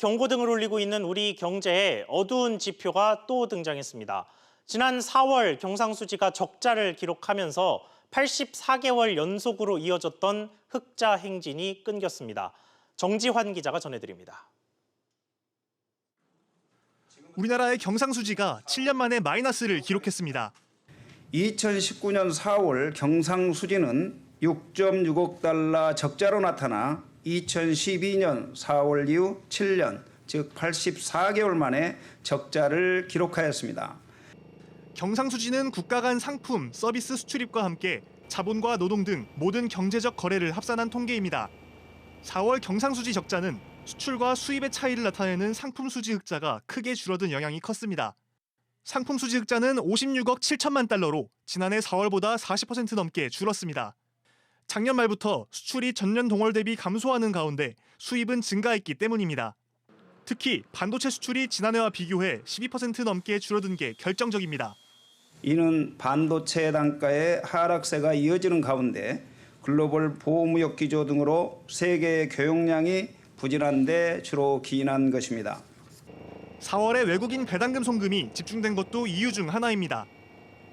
경고등을 울리고 있는 우리 경제에 어두운 지표가 또 등장했습니다. 지난 4월 경상수지가 적자를 기록하면서 84개월 연속으로 이어졌던 흑자 행진이 끊겼습니다. 정지환 기자가 전해드립니다. 우리나라의 경상수지가 7년 만에 마이너스를 기록했습니다. 2019년 4월 경상수지는 6.6억 달러 적자로 나타나 2012년 4월 이후 7년, 즉 84개월 만에 적자를 기록하였습니다. 경상수지는 국가 간 상품, 서비스 수출입과 함께 자본과 노동 등 모든 경제적 거래를 합산한 통계입니다. 4월 경상수지 적자는 수출과 수입의 차이를 나타내는 상품 수지 흑자가 크게 줄어든 영향이 컸습니다. 상품 수지 흑자는 56억 7천만 달러로 지난해 4월보다 40% 넘게 줄었습니다. 작년 말부터 수출이 전년 동월 대비 감소하는 가운데 수입은 증가했기 때문입니다. 특히 반도체 수출이 지난해와 비교해 12% 넘게 줄어든 게 결정적입니다. 이는 반도체 단가의 하락세가 이어지는 가운데 글로벌 보호무역 기조 등으로 세계 교역량이 부진한 데 주로 기인한 것입니다. 4월에 외국인 배당금 송금이 집중된 것도 이유 중 하나입니다.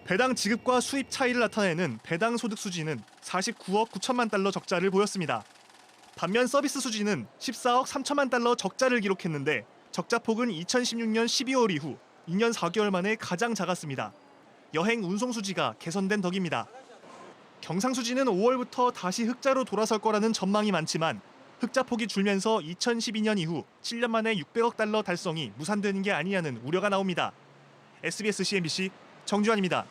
배당 지급과 수입 차이를 나타내는 배당 소득 수지는 49억 9천만 달러 적자를 보였습니다. 반면 서비스 수지는 14억 3천만 달러 적자를 기록했는데 적자 폭은 2016년 12월 이후 2년 4개월 만에 가장 작았습니다. 여행 운송 수지가 개선된 덕입니다. 경상 수지는 5월부터 다시 흑자로 돌아설 거라는 전망이 많지만 흑자 폭이 줄면서 2012년 이후 7년 만에 600억 달러 달성이 무산되는 게 아니냐는 우려가 나옵니다. SBS CNBC 정주환입니다.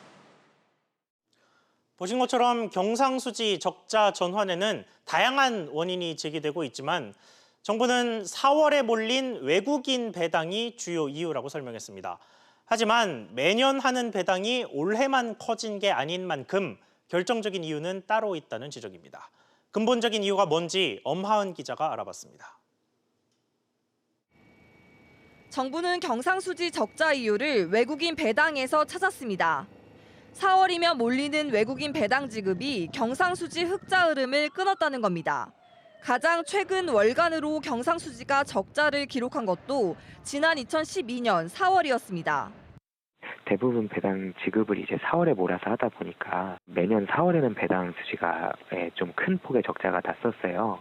보신 것처럼 경상수지 적자 전환에는 다양한 원인이 제기되고 있지만 정부는 4월에 몰린 외국인 배당이 주요 이유라고 설명했습니다. 하지만 매년 하는 배당이 올해만 커진 게 아닌 만큼 결정적인 이유는 따로 있다는 지적입니다. 근본적인 이유가 뭔지 엄하은 기자가 알아봤습니다. 정부는 경상수지 적자 이유를 외국인 배당에서 찾았습니다. 4월이면 몰리는 외국인 배당 지급이 경상수지 흑자 흐름을 끊었다는 겁니다. 가장 최근 월간으로 경상수지가 적자를 기록한 것도 지난 2012년 4월이었습니다. 대부분 배당 지급을 이제 4월에 몰아서 하다 보니까 매년 4월에는 배당 수지가 좀 큰 폭의 적자가 났었어요.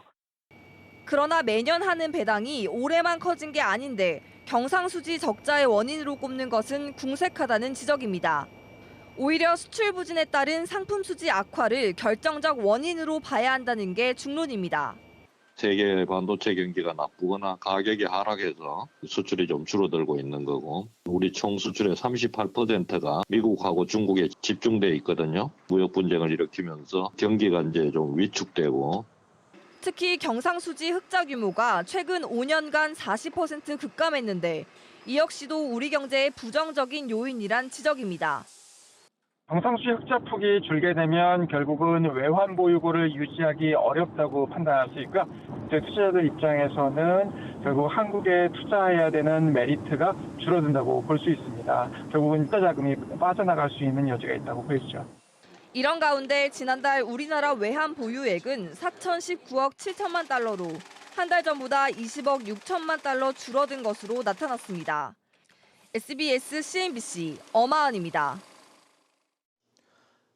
그러나 매년 하는 배당이 올해만 커진 게 아닌데 경상수지 적자의 원인으로 꼽는 것은 궁색하다는 지적입니다. 오히려 수출 부진에 따른 상품 수지 악화를 결정적 원인으로 봐야 한다는 게 중론입니다. 세계 반도체 경기가 나쁘거나 가격이 하락해서 수출이 좀 줄어들고 있는 거고 우리 총 수출의 38%가 미국하고 중국에 집중돼 있거든요. 무역 분쟁을 일으키면서 경기가 이제 좀 위축되고 특히 경상수지 흑자 규모가 최근 5년간 40% 급감했는데 이 역시도 우리 경제의 부정적인 요인이란 지적입니다. 경상수지 흑자 폭이 줄게 되면 결국은 외환 보유고를 유지하기 어렵다고 판단할 수 있고요. 투자자들 입장에서는 결국 한국에 투자해야 되는 메리트가 줄어든다고 볼 수 있습니다. 결국은 투자 자금이 빠져나갈 수 있는 여지가 있다고 보이죠. 이런 가운데 지난달 우리나라 외환 보유액은 4,019억 7천만 달러로 한 달 전보다 20억 6천만 달러 줄어든 것으로 나타났습니다. SBS CNBC 엄하은입니다.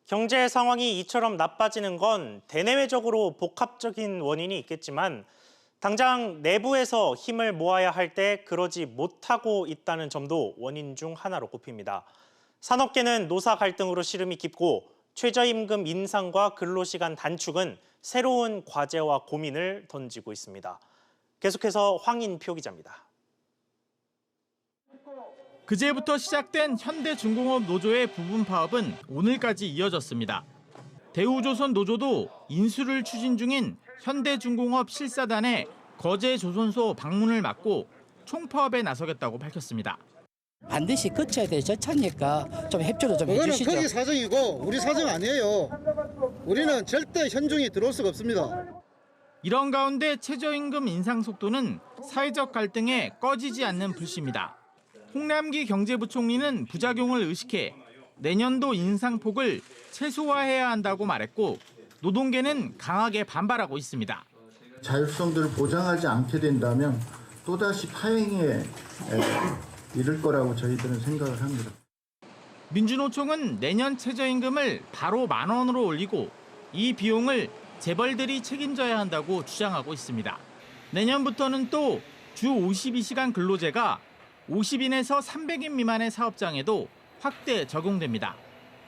경제 상황이 이처럼 나빠지는 건 대내외적으로 복합적인 원인이 있겠지만 당장 내부에서 힘을 모아야 할 때 그러지 못하고 있다는 점도 원인 중 하나로 꼽힙니다. 산업계는 노사 갈등으로 시름이 깊고 최저임금 인상과 근로시간 단축은 새로운 과제와 고민을 던지고 있습니다. 계속해서 황인표 기자입니다. 그제부터 시작된 현대중공업 노조의 부분 파업은 오늘까지 이어졌습니다. 대우조선 노조도 인수를 추진 중인 현대중공업 실사단의 거제조선소 방문을 막고 총파업에 나서겠다고 밝혔습니다. 반드시 거쳐야 될 절차니까 좀 협조를 좀 해주시죠. 그거는 거기 사정이고 우리 사정 아니에요. 우리는 절대 현중이 들어올 수가 없습니다. 이런 가운데 최저임금 인상 속도는 사회적 갈등에 꺼지지 않는 불씨입니다. 홍남기 경제부총리는 부작용을 의식해 내년도 인상폭을 최소화해야 한다고 말했고 노동계는 강하게 반발하고 있습니다. 자율성들을 보장하지 않게 된다면 또다시 파행에 이를 거라고 저희들은 생각을 합니다. 민주노총은 내년 최저임금을 바로 10,000원으로 올리고 이 비용을 재벌들이 책임져야 한다고 주장하고 있습니다. 내년부터는 또 주 52시간 근로제가 50인에서 300인 미만의 사업장에도 확대 적용됩니다.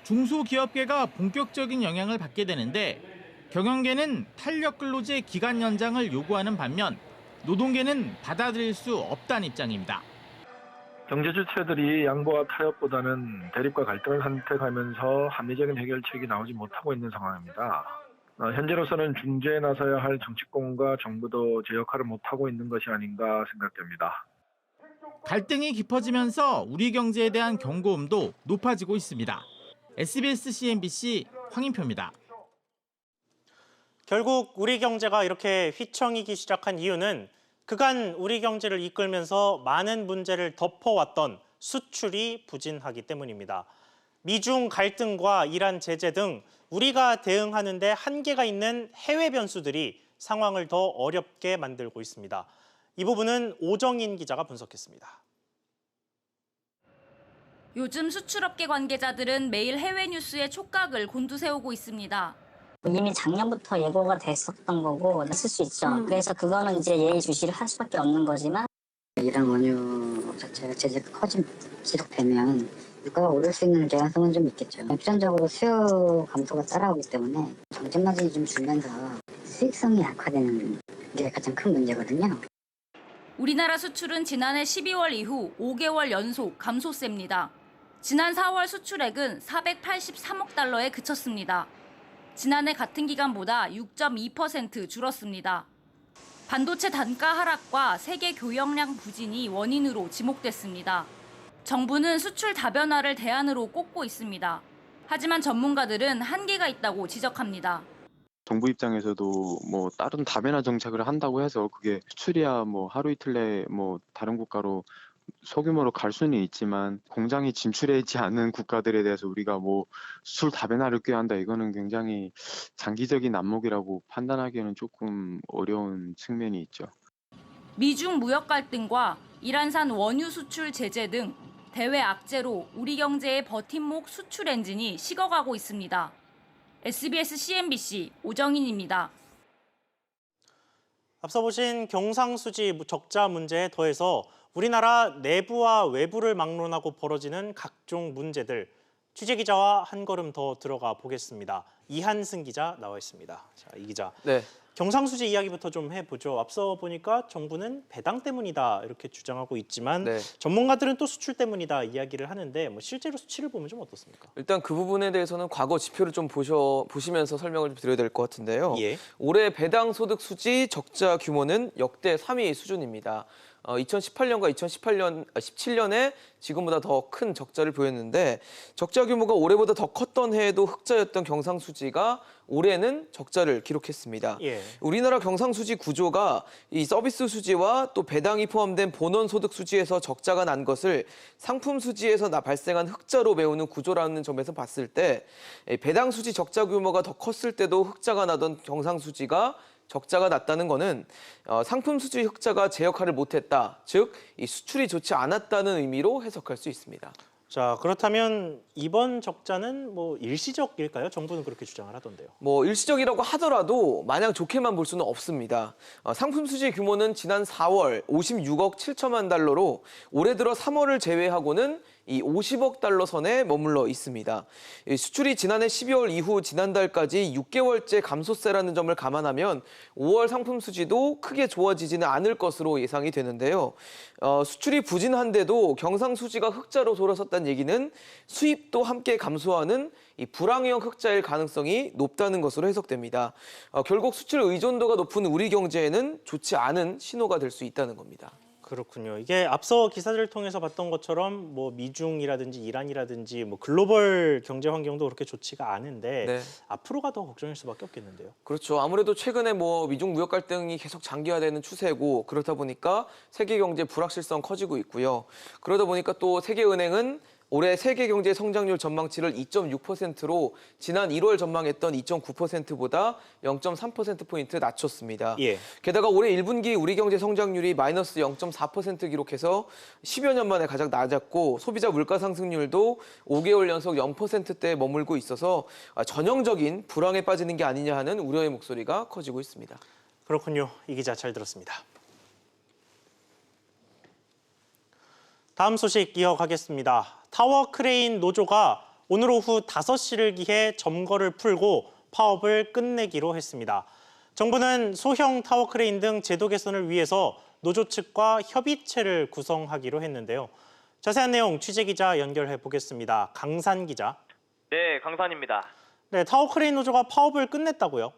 중소기업계가 본격적인 영향을 받게 되는데 경영계는 탄력근로제 기간 연장을 요구하는 반면 노동계는 받아들일 수 없다는 입장입니다. 경제 주체들이 양보와 타협보다는 대립과 갈등을 선택하면서 합리적인 해결책이 나오지 못하고 있는 상황입니다. 현재로서는 중재에 나서야 할 정치권과 정부도 제 역할을 못하고 있는 것이 아닌가 생각됩니다. 갈등이 깊어지면서 우리 경제에 대한 경고음도 높아지고 있습니다. SBS CNBC 황인표입니다. 결국 우리 경제가 이렇게 휘청이기 시작한 이유는 그간 우리 경제를 이끌면서 많은 문제를 덮어왔던 수출이 부진하기 때문입니다. 미중 갈등과 이란 제재 등 우리가 대응하는 데 한계가 있는 해외 변수들이 상황을 더 어렵게 만들고 있습니다. 이 부분은 오정인 기자가 분석했습니다. 요즘 수출업계 관계자들은 매일 해외 뉴스에 촉각을 곤두세우고 있습니다. 이미 작년부터 예고가 됐었던 거고 쓸 수 있죠. 그래서 그거는 이제 예의주시를 할 수밖에 없는 거지만 이란 원유 자체가 제재가 지속되면 물가가 오를 수 있는 개연성은 좀 있겠죠. 필연적으로 수요 감소가 따라오기 때문에 정책 마진이 좀 줄면서 수익성이 약화되는 게 가장 큰 문제거든요. 우리나라 수출은 지난해 12월 이후 5개월 연속 감소세입니다. 지난 4월 수출액은 483억 달러에 그쳤습니다. 지난해 같은 기간보다 6.2% 줄었습니다. 반도체 단가 하락과 세계 교역량 부진이 원인으로 지목됐습니다. 정부는 수출 다변화를 대안으로 꼽고 있습니다. 하지만 전문가들은 한계가 있다고 지적합니다. 정부 입장에서도 뭐 다른 다변화 정책을 한다고 해서 그게 수출이야 뭐 하루 이틀 내에 뭐 다른 국가로 소규모로 갈 수는 있지만 공장이 진출하지 않은 국가들에 대해서 우리가 뭐 수출 다변화를 꾀한다 이거는 굉장히 장기적인 안목이라고 판단하기에는 조금 어려운 측면이 있죠. 미중 무역 갈등과 이란산 원유 수출 제재 등 대외 악재로 우리 경제의 버팀목 수출 엔진이 식어가고 있습니다. SBS CNBC 오정인입니다. 앞서 보신 경상수지 적자 문제에 더해서 우리나라 내부와 외부를 막론하고 벌어지는 각종 문제들, 취재기자와 한 걸음 더 들어가 보겠습니다. 이한승 기자 나와 있습니다. 자, 이 기자. 네. 경상수지 이야기부터 좀 해보죠. 앞서 보니까 정부는 배당 때문이다 이렇게 주장하고 있지만 네. 전문가들은 또 수출 때문이다 이야기를 하는데 뭐 실제로 수치를 보면 좀 어떻습니까? 일단 그 부분에 대해서는 과거 지표를 좀 보시면서 설명을 좀 드려야 될 것 같은데요. 예. 올해 배당 소득 수지 적자 규모는 역대 3위 수준입니다. 2018년과 2017년에 지금보다 더 큰 적자를 보였는데 적자 규모가 올해보다 더 컸던 해에도 흑자였던 경상수지가 올해는 적자를 기록했습니다. 예. 우리나라 경상수지 구조가 이 서비스 수지와 또 배당이 포함된 본원 소득 수지에서 적자가 난 것을 상품 수지에서 발생한 흑자로 메우는 구조라는 점에서 봤을 때 배당 수지 적자 규모가 더 컸을 때도 흑자가 나던 경상수지가 적자가 났다는 거는 상품 수지 흑자가 제 역할을 못했다. 즉, 이 수출이 좋지 않았다는 의미로 해석할 수 있습니다. 자, 그렇다면 이번 적자는 뭐 일시적일까요? 정부는 그렇게 주장을 하던데요. 뭐 일시적이라고 하더라도 마냥 좋게만 볼 수는 없습니다. 상품 수지 규모는 지난 4월 56억 7천만 달러로 올해 들어 3월을 제외하고는 이 50억 달러 선에 머물러 있습니다. 수출이 지난해 12월 이후 지난달까지 6개월째 감소세라는 점을 감안하면 5월 상품 수지도 크게 좋아지지는 않을 것으로 예상이 되는데요. 수출이 부진한데도 경상수지가 흑자로 돌아섰다는 얘기는 수입도 함께 감소하는 이 불황형 흑자일 가능성이 높다는 것으로 해석됩니다. 결국 수출 의존도가 높은 우리 경제에는 좋지 않은 신호가 될 수 있다는 겁니다. 그렇군요. 이게 앞서 기사들을 통해서 봤던 것처럼 뭐 미중이라든지 이란이라든지 뭐 글로벌 경제 환경도 그렇게 좋지가 않은데 네. 앞으로가 더 걱정일 수밖에 없겠는데요. 그렇죠. 아무래도 최근에 뭐 미중 무역 갈등이 계속 장기화되는 추세고 그렇다 보니까 세계 경제 불확실성 커지고 있고요. 그러다 보니까 또 세계은행은 올해 세계 경제 성장률 전망치를 2.6%로 지난 1월 전망했던 2.9%보다 0.3%포인트 낮췄습니다. 예. 게다가 올해 1분기 우리 경제 성장률이 마이너스 0.4% 기록해서 10여 년 만에 가장 낮았고 소비자 물가 상승률도 5개월 연속 0%대에 머물고 있어서 전형적인 불황에 빠지는 게 아니냐 하는 우려의 목소리가 커지고 있습니다. 그렇군요. 이 기자 잘 들었습니다. 다음 소식 이어가겠습니다. 타워 크레인 노조가 오늘 오후 5시를 기해 점거를 풀고 파업을 끝내기로 했습니다. 정부는 소형 타워 크레인 등 제도 개선을 위해서 노조 측과 협의체를 구성하기로 했는데요. 자세한 내용 취재기자 연결해 보겠습니다. 강산 기자. 네, 강산입니다. 네, 타워 크레인 노조가 파업을 끝냈다고요?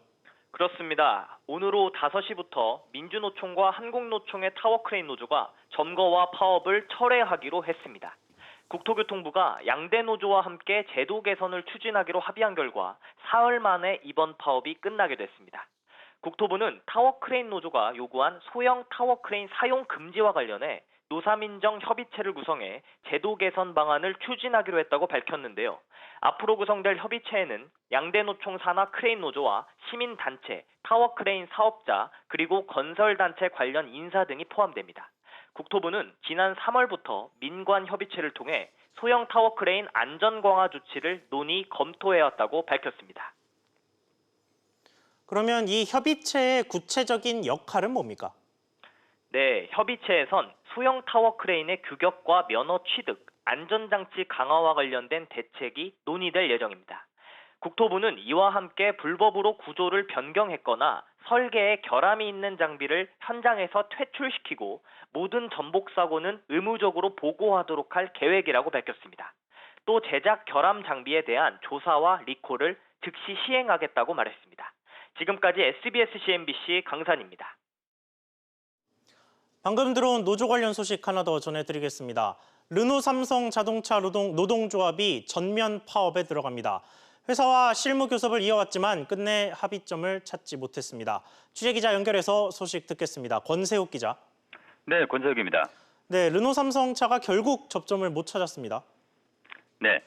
그렇습니다. 오늘 오후 5시부터 민주노총과 한국노총의 타워크레인 노조가 점거와 파업을 철회하기로 했습니다. 국토교통부가 양대 노조와 함께 제도 개선을 추진하기로 합의한 결과 사흘 만에 이번 파업이 끝나게 됐습니다. 국토부는 타워크레인 노조가 요구한 소형 타워크레인 사용 금지와 관련해 노사민정 협의체를 구성해 제도 개선 방안을 추진하기로 했다고 밝혔는데요. 앞으로 구성될 협의체에는 양대노총 산하 크레인 노조와 시민단체, 타워크레인 사업자, 그리고 건설단체 관련 인사 등이 포함됩니다. 국토부는 지난 3월부터 민관협의체를 통해 소형 타워크레인 안전 강화 조치를 논의 검토해왔다고 밝혔습니다. 그러면 이 협의체의 구체적인 역할은 뭡니까? 네, 협의체에선 소형 타워크레인의 규격과 면허 취득, 안전장치 강화와 관련된 대책이 논의될 예정입니다. 국토부는 이와 함께 불법으로 구조를 변경했거나 설계에 결함이 있는 장비를 현장에서 퇴출시키고 모든 전복 사고는 의무적으로 보고하도록 할 계획이라고 밝혔습니다. 또 제작 결함 장비에 대한 조사와 리콜을 즉시 시행하겠다고 말했습니다. 지금까지 SBS CNBC 강산입니다. 방금 들어온 노조 관련 소식 하나 더 전해드리겠습니다. 르노 삼성 자동차 노동조합이 전면 파업에 들어갑니다. 회사와 실무 교섭을 이어왔지만 끝내 합의점을 찾지 못했습니다. 취재기자 연결해서 소식 듣겠습니다. 권세욱 기자. 네, 권세욱입니다. 네, 르노 삼성차가 결국 접점을 못 찾았습니다. 네.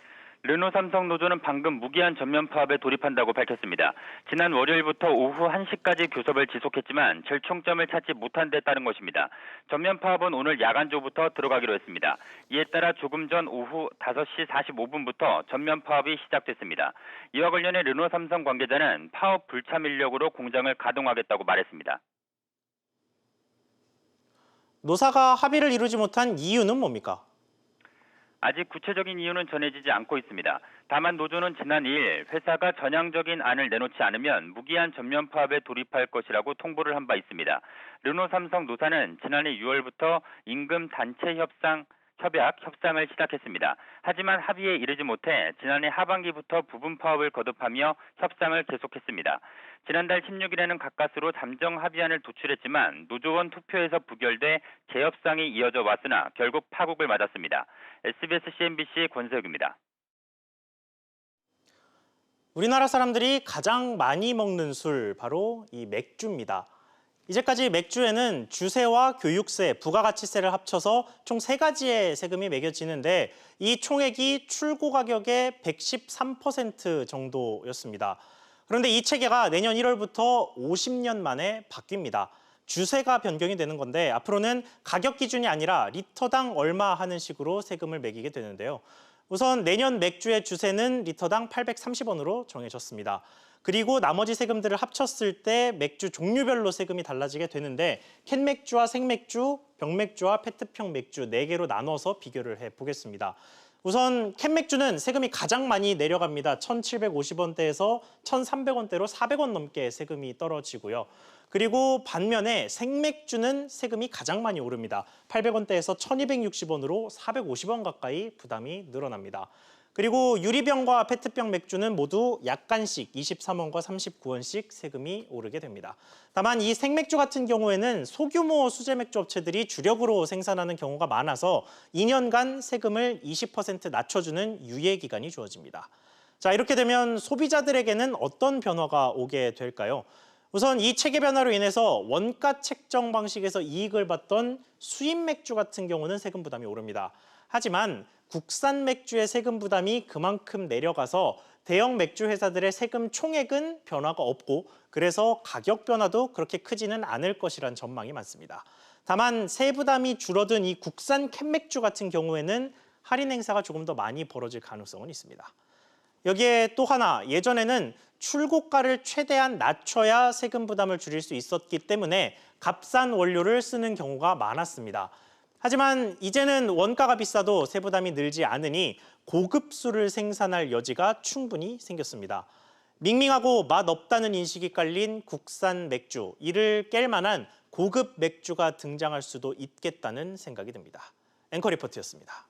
르노 삼성 노조는 방금 무기한 전면 파업에 돌입한다고 밝혔습니다. 지난 월요일부터 오후 1시까지 교섭을 지속했지만 절충점을 찾지 못한 데 따른 것입니다. 전면 파업은 오늘 야간조부터 들어가기로 했습니다. 이에 따라 조금 전 오후 5시 45분부터 전면 파업이 시작됐습니다. 이와 관련해 르노 삼성 관계자는 파업 불참 인력으로 공장을 가동하겠다고 말했습니다. 노사가 합의를 이루지 못한 이유는 뭡니까? 아직 구체적인 이유는 전해지지 않고 있습니다. 다만 노조는 지난 2일 회사가 전향적인 안을 내놓지 않으면 무기한 전면 파업에 돌입할 것이라고 통보를 한 바 있습니다. 르노 삼성 노사는 지난해 6월부터 임금 단체 협상을 시작했습니다. 하지만 합의에 이르지 못해 지난해 하반기부터 부분 파업을 거듭하며 협상을 계속했습니다. 지난달 16일에는 가까스로 잠정 합의안을 도출했지만 노조원 투표에서 부결돼 재협상이 이어져 왔으나 결국 파국을 맞았습니다. SBS CNBC 권세욱입니다. 우리나라 사람들이 가장 많이 먹는 술, 바로 이 맥주입니다. 이제까지 맥주에는 주세와 교육세, 부가가치세를 합쳐서 총 3가지의 세금이 매겨지는데 이 총액이 출고 가격의 113% 정도였습니다. 그런데 이 체계가 내년 1월부터 50년 만에 바뀝니다. 주세가 변경이 되는 건데 앞으로는 가격 기준이 아니라 리터당 얼마 하는 식으로 세금을 매기게 되는데요. 우선 내년 맥주의 주세는 리터당 830원으로 정해졌습니다. 그리고 나머지 세금들을 합쳤을 때 맥주 종류별로 세금이 달라지게 되는데 캔맥주와 생맥주, 병맥주와 페트병 맥주 4개로 나눠서 비교를 해보겠습니다. 우선 캔맥주는 세금이 가장 많이 내려갑니다. 1,750원대에서 1,300원대로 400원 넘게 세금이 떨어지고요. 그리고 반면에 생맥주는 세금이 가장 많이 오릅니다. 800원대에서 1,260원으로 450원 가까이 부담이 늘어납니다. 그리고 유리병과 페트병 맥주는 모두 약간씩 23원과 39원씩 세금이 오르게 됩니다. 다만 이 생맥주 같은 경우에는 소규모 수제 맥주 업체들이 주력으로 생산하는 경우가 많아서 2년간 세금을 20% 낮춰주는 유예 기간이 주어집니다. 자, 이렇게 되면 소비자들에게는 어떤 변화가 오게 될까요? 우선 이 체계 변화로 인해서 원가 책정 방식에서 이익을 봤던 수입 맥주 같은 경우는 세금 부담이 오릅니다. 하지만 국산 맥주의 세금 부담이 그만큼 내려가서 대형 맥주 회사들의 세금 총액은 변화가 없고 그래서 가격 변화도 그렇게 크지는 않을 것이란 전망이 많습니다. 다만 세부담이 줄어든 이 국산 캔맥주 같은 경우에는 할인 행사가 조금 더 많이 벌어질 가능성은 있습니다. 여기에 또 하나, 예전에는 출고가를 최대한 낮춰야 세금 부담을 줄일 수 있었기 때문에 값싼 원료를 쓰는 경우가 많았습니다. 하지만 이제는 원가가 비싸도 세부담이 늘지 않으니 고급수를 생산할 여지가 충분히 생겼습니다. 밍밍하고 맛없다는 인식이 깔린 국산 맥주, 이를 깰 만한 고급 맥주가 등장할 수도 있겠다는 생각이 듭니다. 앵커 리포트였습니다.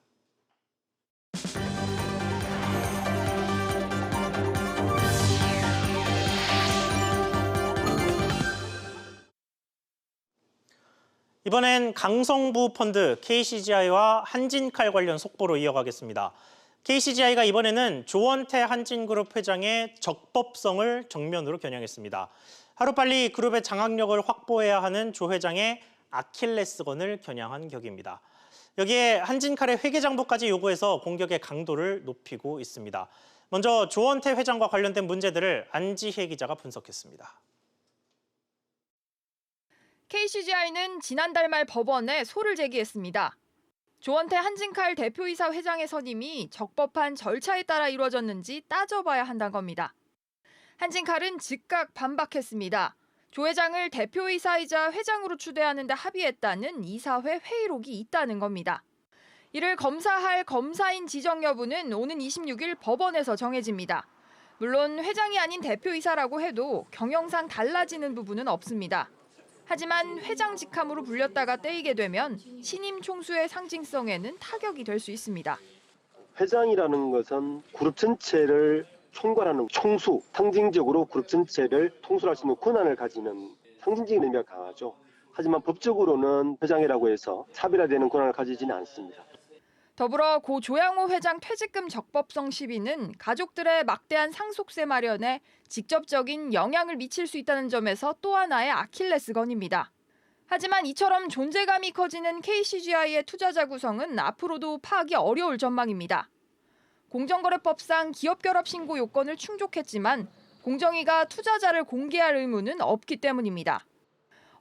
이번엔 강성부 펀드 KCGI와 한진칼 관련 속보로 이어가겠습니다. KCGI가 이번에는 조원태 한진그룹 회장의 적법성을 정면으로 겨냥했습니다. 하루빨리 그룹의 장악력을 확보해야 하는 조 회장의 아킬레스건을 겨냥한 격입니다. 여기에 한진칼의 회계장부까지 요구해서 공격의 강도를 높이고 있습니다. 먼저 조원태 회장과 관련된 문제들을 안지혜 기자가 분석했습니다. KCGI는 지난달 말 법원에 소를 제기했습니다. 조원태 한진칼 대표이사 회장의 선임이 적법한 절차에 따라 이루어졌는지 따져봐야 한다는 겁니다. 한진칼은 즉각 반박했습니다. 조 회장을 대표이사이자 회장으로 추대하는 데 합의했다는 이사회 회의록이 있다는 겁니다. 이를 검사할 검사인 지정 여부는 오는 26일 법원에서 정해집니다. 물론 회장이 아닌 대표이사라고 해도 경영상 달라지는 부분은 없습니다. 하지만 회장 직함으로 불렸다가 떼이게 되면 신임 총수의 상징성에는 타격이 될 수 있습니다. 회장이라는 것은 그룹 전체를 총괄하는 총수, 상징적으로 그룹 전체를 통솔할 수 있는 권한을 가지는 상징적인 의미가 강하죠. 하지만 법적으로는 회장이라고 해서 차별화되는 권한을 가지지는 않습니다. 더불어 고 조양호 회장 퇴직금 적법성 시비는 가족들의 막대한 상속세 마련에 직접적인 영향을 미칠 수 있다는 점에서 또 하나의 아킬레스건입니다. 하지만 이처럼 존재감이 커지는 KCGI의 투자자 구성은 앞으로도 파악이 어려울 전망입니다. 공정거래법상 기업결합 신고 요건을 충족했지만 공정위가 투자자를 공개할 의무는 없기 때문입니다.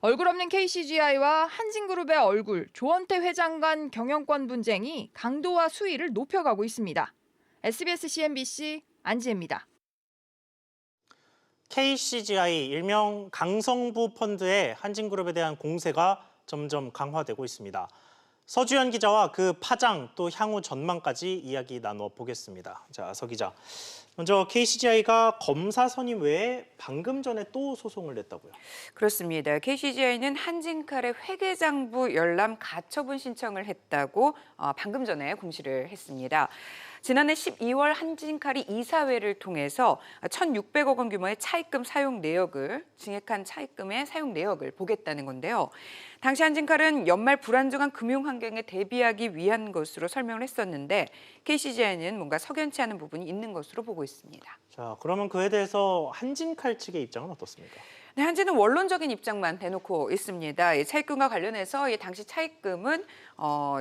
얼굴 없는 KCGI와 한진그룹의 얼굴, 조원태 회장 간 경영권 분쟁이 강도와 수위를 높여가고 있습니다. SBS CNBC 안지혜입니다. KCGI, 일명 강성부 펀드의 한진그룹에 대한 공세가 점점 강화되고 있습니다. 서주현 기자와 그 파장 또 향후 전망까지 이야기 나눠보겠습니다. 자, 서 기자. 먼저 KCGI가 검사 선임 외에 방금 전에 또 소송을 냈다고요? 그렇습니다. KCGI는 한진칼의 회계장부 열람 가처분 신청을 했다고 방금 전에 공시를 했습니다. 지난해 12월 한진칼이 이사회를 통해서 1,600억 원 규모의 차입금 사용 내역을 증액한 차입금의 사용 내역을 보겠다는 건데요. 당시 한진칼은 연말 불안정한 금융 환경에 대비하기 위한 것으로 설명을 했었는데 KCGI는 뭔가 석연치 않은 부분이 있는 것으로 보고 있습니다. 자, 그러면 그에 대해서 한진칼 측의 입장은 어떻습니까? 네, 한진은 원론적인 입장만 대놓고 있습니다. 이 차입금과 관련해서 이 당시 차입금은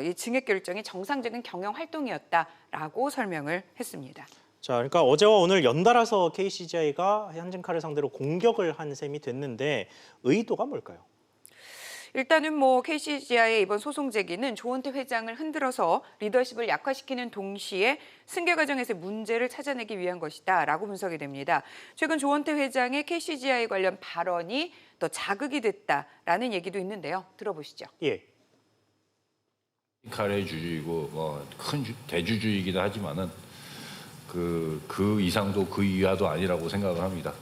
이 증액 결정이 정상적인 경영 활동이었다라고 설명을 했습니다. 자, 그러니까 어제와 오늘 연달아서 KCGI가 한진칼을 상대로 공격을 한 셈이 됐는데 의도가 뭘까요? 일단은 KCGI의 이번 소송 제기는 조원태 회장을 흔들어서 리더십을 약화시키는 동시에 승계 과정에서 문제를 찾아내기 위한 것이다라고 분석이 됩니다. 최근 조원태 회장의 KCGI 관련 발언이 더 자극이 됐다라는 얘기도 있는데요. 들어보시죠. 예. 칼의 주주이고 큰 대주주이기도 하지만은 그 이상도 그 이하도 아니라고 생각을 합니다.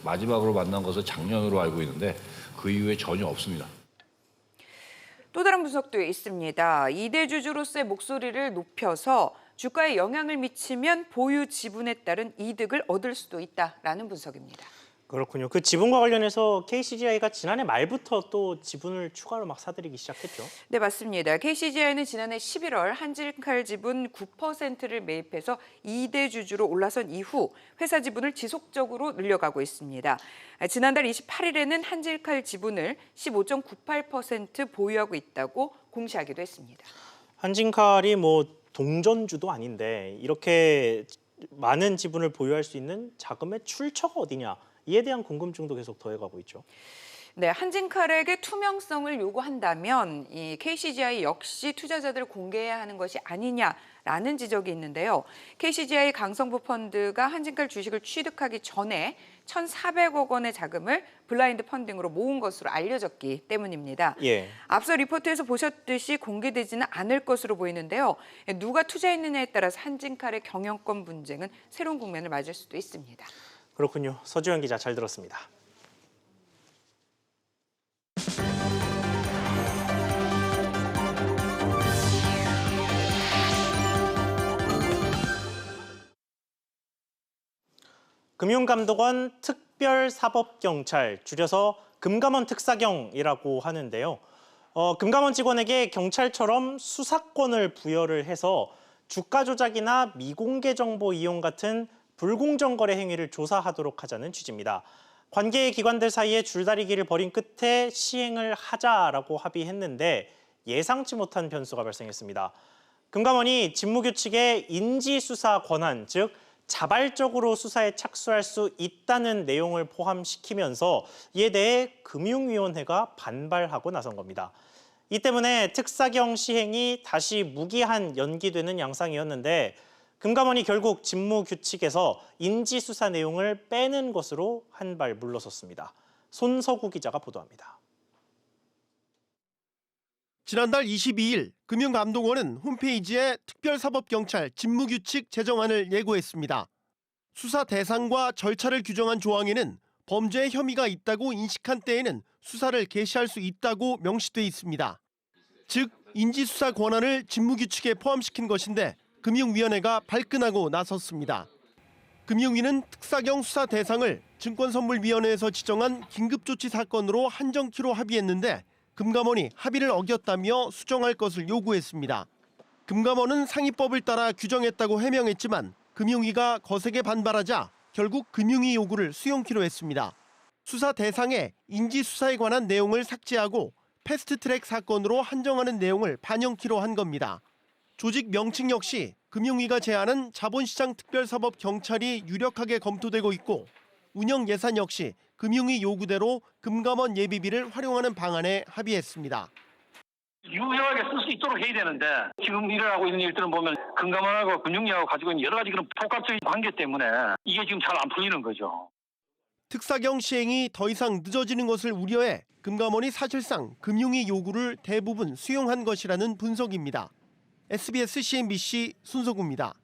마지막으로 만난 것은 작년으로 알고 있는데 그 이후에 전혀 없습니다. 또 다른 분석도 있습니다. 2대 주주로서의 목소리를 높여서 주가에 영향을 미치면 보유 지분에 따른 이득을 얻을 수도 있다라는 분석입니다. 그렇군요. 그 지분과 관련해서 KCGI가 지난해 말부터 또 지분을 추가로 막 사들이기 시작했죠. 네, 맞습니다. KCGI는 지난해 11월 한진칼 지분 9%를 매입해서 2대 주주로 올라선 이후 회사 지분을 지속적으로 늘려가고 있습니다. 지난달 28일에는 한진칼 지분을 15.98% 보유하고 있다고 공시하기도 했습니다. 한진칼이 뭐 동전주도 아닌데 이렇게 많은 지분을 보유할 수 있는 자금의 출처가 어디냐? 이에 대한 궁금증도 계속 더해가고 있죠. 네, 한진칼에게 투명성을 요구한다면 이 KCGI 역시 투자자들을 공개해야 하는 것이 아니냐라는 지적이 있는데요. KCGI 강성부 펀드가 한진칼 주식을 취득하기 전에 1,400억 원의 자금을 블라인드 펀딩으로 모은 것으로 알려졌기 때문입니다. 예. 앞서 리포트에서 보셨듯이 공개되지는 않을 것으로 보이는데요. 누가 투자했느냐에 따라서 한진칼의 경영권 분쟁은 새로운 국면을 맞을 수도 있습니다. 그렇군요. 서주현 기자 잘 들었습니다. 금융감독원 특별사법경찰, 줄여서 금감원 특사경이라고 하는데요. 금감원 직원에게 경찰처럼 수사권을 부여를 해서 주가 조작이나 미공개 정보 이용 같은 불공정 거래 행위를 조사하도록 하자는 취지입니다. 관계 기관들 사이에 줄다리기를 벌인 끝에 시행을 하자라고 합의했는데 예상치 못한 변수가 발생했습니다. 금감원이 직무규칙에 인지수사 권한, 즉 자발적으로 수사에 착수할 수 있다는 내용을 포함시키면서 이에 대해 금융위원회가 반발하고 나선 겁니다. 이 때문에 특사경 시행이 다시 무기한 연기되는 양상이었는데 금감원이 결국 직무규칙에서 인지수사 내용을 빼는 것으로 한 발 물러섰습니다. 손서구 기자가 보도합니다. 지난달 22일 금융감독원은 홈페이지에 특별사법경찰 직무규칙 제정안을 예고했습니다. 수사 대상과 절차를 규정한 조항에는 범죄의 혐의가 있다고 인식한 때에는 수사를 개시할 수 있다고 명시돼 있습니다. 즉 인지수사 권한을 직무규칙에 포함시킨 것인데 금융위원회가 발끈하고 나섰습니다. 금융위는 특사경 수사 대상을 증권선물위원회에서 지정한 긴급조치 사건으로 한정키로 합의했는데 금감원이 합의를 어겼다며 수정할 것을 요구했습니다. 금감원은 상위법을 따라 규정했다고 해명했지만 금융위가 거세게 반발하자 결국 금융위 요구를 수용키로 했습니다. 수사 대상에 인지수사에 관한 내용을 삭제하고 패스트트랙 사건으로 한정하는 내용을 반영키로 한 겁니다. 조직 명칭 역시 금융위가 제안한 자본시장 특별사법경찰이 유력하게 검토되고 있고 운영 예산 역시 금융위 요구대로 금감원 예비비를 활용하는 방안에 합의했습니다. 유효하게 쓸 수 있도록 해야 되는데 지금 일어나고 있는 일들은 보면 금감원하고 금융위하고 가지고 있는 여러 가지 그런 복합적인 관계 때문에 이게 지금 잘 안 풀리는 거죠. 특사경 시행이 더 이상 늦어지는 것을 우려해 금감원이 사실상 금융위 요구를 대부분 수용한 것이라는 분석입니다. SBS CNBC 손석구입니다.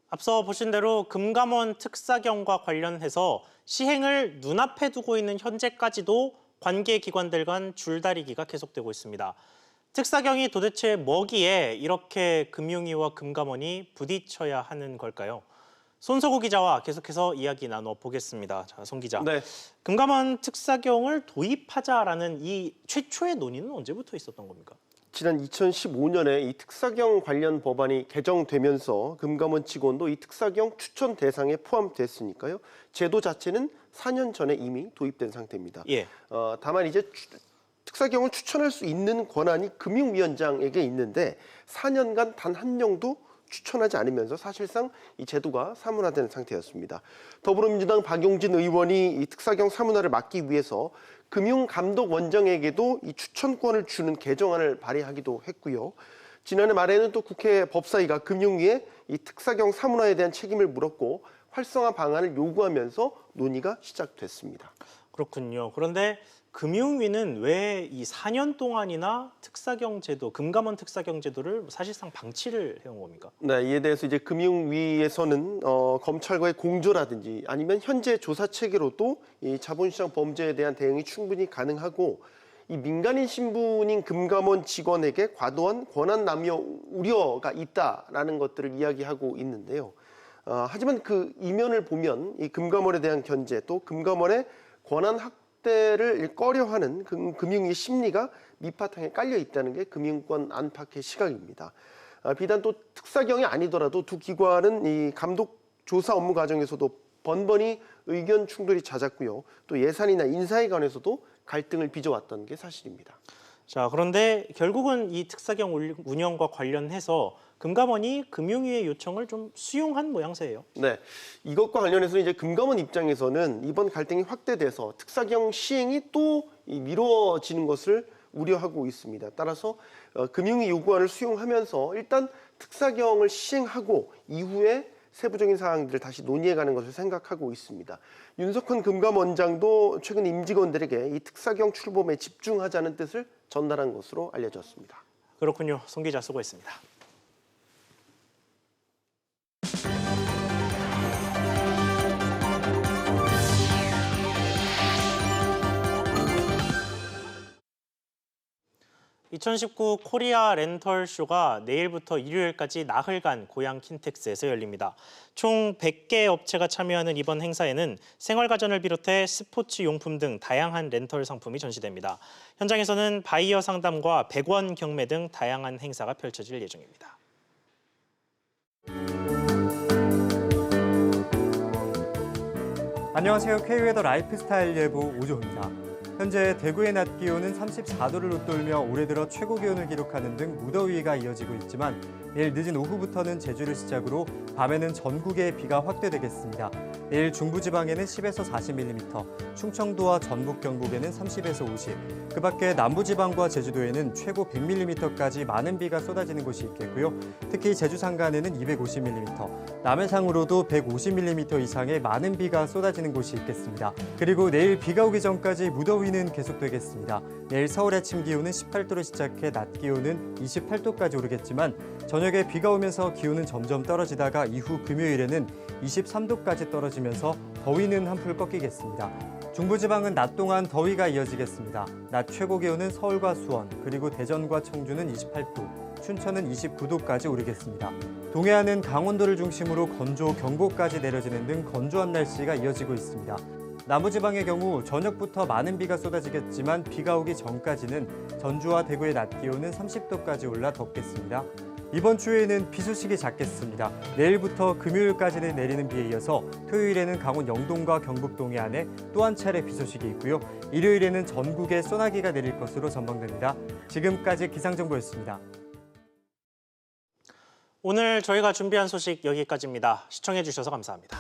앞서 보신 대로 금감원 특사경과 관련해서 시행을 눈앞에 두고 있는 현재까지도 관계 기관들 간 줄다리기가 계속되고 있습니다. 특사경이 도대체 뭐기에 이렇게 금융위와 금감원이 부딪혀야 하는 걸까요? 손석구 기자와 계속해서 이야기 나눠보겠습니다. 자, 손 기자. 네. 금감원 특사경을 도입하자라는 이 최초의 논의는 언제부터 있었던 겁니까? 지난 2015년에 이 특사경 관련 법안이 개정되면서 금감원 직원도 이 특사경 추천 대상에 포함됐으니까요. 제도 자체는 4년 전에 이미 도입된 상태입니다. 예. 다만 이제 특사경을 추천할 수 있는 권한이 금융위원장에게 있는데 4년간 단 한 명도 추천하지 않으면서 사실상 이 제도가 사문화된 상태였습니다. 더불어민주당 박용진 의원이 이 특사경 사문화를 막기 위해서 금융감독원장에게도 이 추천권을 주는 개정안을 발의하기도 했고요. 지난해 말에는 또 국회 법사위가 금융위에 이 특사경 사문화에 대한 책임을 물었고 활성화 방안을 요구하면서 논의가 시작됐습니다. 그렇군요. 그런데 금융위는 왜 이 4년 동안이나 특사경 제도, 금감원 특사경 제도를 사실상 방치를 해온 겁니까? 네, 이에 대해서 이제 금융위에서는 검찰과의 공조라든지 아니면 현재 조사 체계로도 이 자본시장 범죄에 대한 대응이 충분히 가능하고 이 민간인 신분인 금감원 직원에게 과도한 권한 남용 우려가 있다라는 것들을 이야기하고 있는데요. 하지만 그 이면을 보면 이 금감원에 대한 견제 또 금감원의 권한 확대를 꺼려하는 금융위의 심리가 밑바탕에 깔려 있다는 게 금융권 안팎의 시각입니다. 비단 또 특사경이 아니더라도 두 기관은 이 감독 조사 업무 과정에서도 번번이 의견 충돌이 잦았고요. 또 예산이나 인사에 관해서도 갈등을 빚어왔던 게 사실입니다. 자, 그런데 결국은 이 특사경 운영과 관련해서 금감원이 금융위의 요청을 좀 수용한 모양새예요. 네, 이것과 관련해서 이제 금감원 입장에서는 이번 갈등이 확대돼서 특사경 시행이 또 미뤄지는 것을 우려하고 있습니다. 따라서 금융위 요구안을 수용하면서 일단 특사경을 시행하고 이후에 세부적인 사항들을 다시 논의해가는 것을 생각하고 있습니다. 윤석헌 금감원장도 최근 임직원들에게 이 특사경 출범에 집중하자는 뜻을 전달한 것으로 알려졌습니다. 그렇군요. 송 기자 수고했습니다. (2019) 코리아 렌털 쇼가 내일부터 일요일까지 나흘간 고양 킨텍스에서 열립니다. 총 100개 업체가 참여하는 이번 행사에는 생활가전을 비롯해 스포츠 용품 등 다양한 렌털 상품이 전시됩니다. 현장에서는 바이어 상담과 100원 경매 등 다양한 행사가 펼쳐질 예정입니다. 안녕하세요. K웨더 라이프스타일 예보 오조입니다. 현재 대구의 낮 기온은 34도를 웃돌며 올해 들어 최고 기온을 기록하는 등 무더위가 이어지고 있지만 내일 늦은 오후부터는 제주를 시작으로 밤에는 전국에 비가 확대되겠습니다. 내일 중부지방에는 10에서 40mm, 충청도와 전북 경북에는 30에서 50, 그 밖에 남부지방과 제주도에는 최고 100mm까지 많은 비가 쏟아지는 곳이 있겠고요. 특히 제주 산간에는 250mm, 남해상으로도 150mm 이상의 많은 비가 쏟아지는 곳이 있겠습니다. 그리고 내일 비가 오기 전까지 무더위는 계속되겠습니다. 내일 서울 아침 기온은 18도로 시작해 낮 기온은 28도까지 오르겠지만 저녁에 비가 오면서 기온은 점점 떨어지다가 이후 금요일에는 23도까지 떨어지면서 더위는 한풀 꺾이겠습니다. 중부지방은 낮 동안 더위가 이어지겠습니다. 낮 최고 기온은 서울과 수원, 그리고 대전과 청주는 28도, 춘천은 29도까지 오르겠습니다. 동해안은 강원도를 중심으로 건조, 경보까지 내려지는 등 건조한 날씨가 이어지고 있습니다. 남부지방의 경우 저녁부터 많은 비가 쏟아지겠지만 비가 오기 전까지는 전주와 대구의 낮 기온은 30도까지 올라 덥겠습니다. 이번 주에는 비 소식이 잦겠습니다. 내일부터 금요일까지는 내리는 비에 이어서 토요일에는 강원 영동과 경북 동해안에 또 한 차례 비 소식이 있고요. 일요일에는 전국에 소나기가 내릴 것으로 전망됩니다. 지금까지 기상정보였습니다. 오늘 저희가 준비한 소식 여기까지입니다. 시청해주셔서 감사합니다.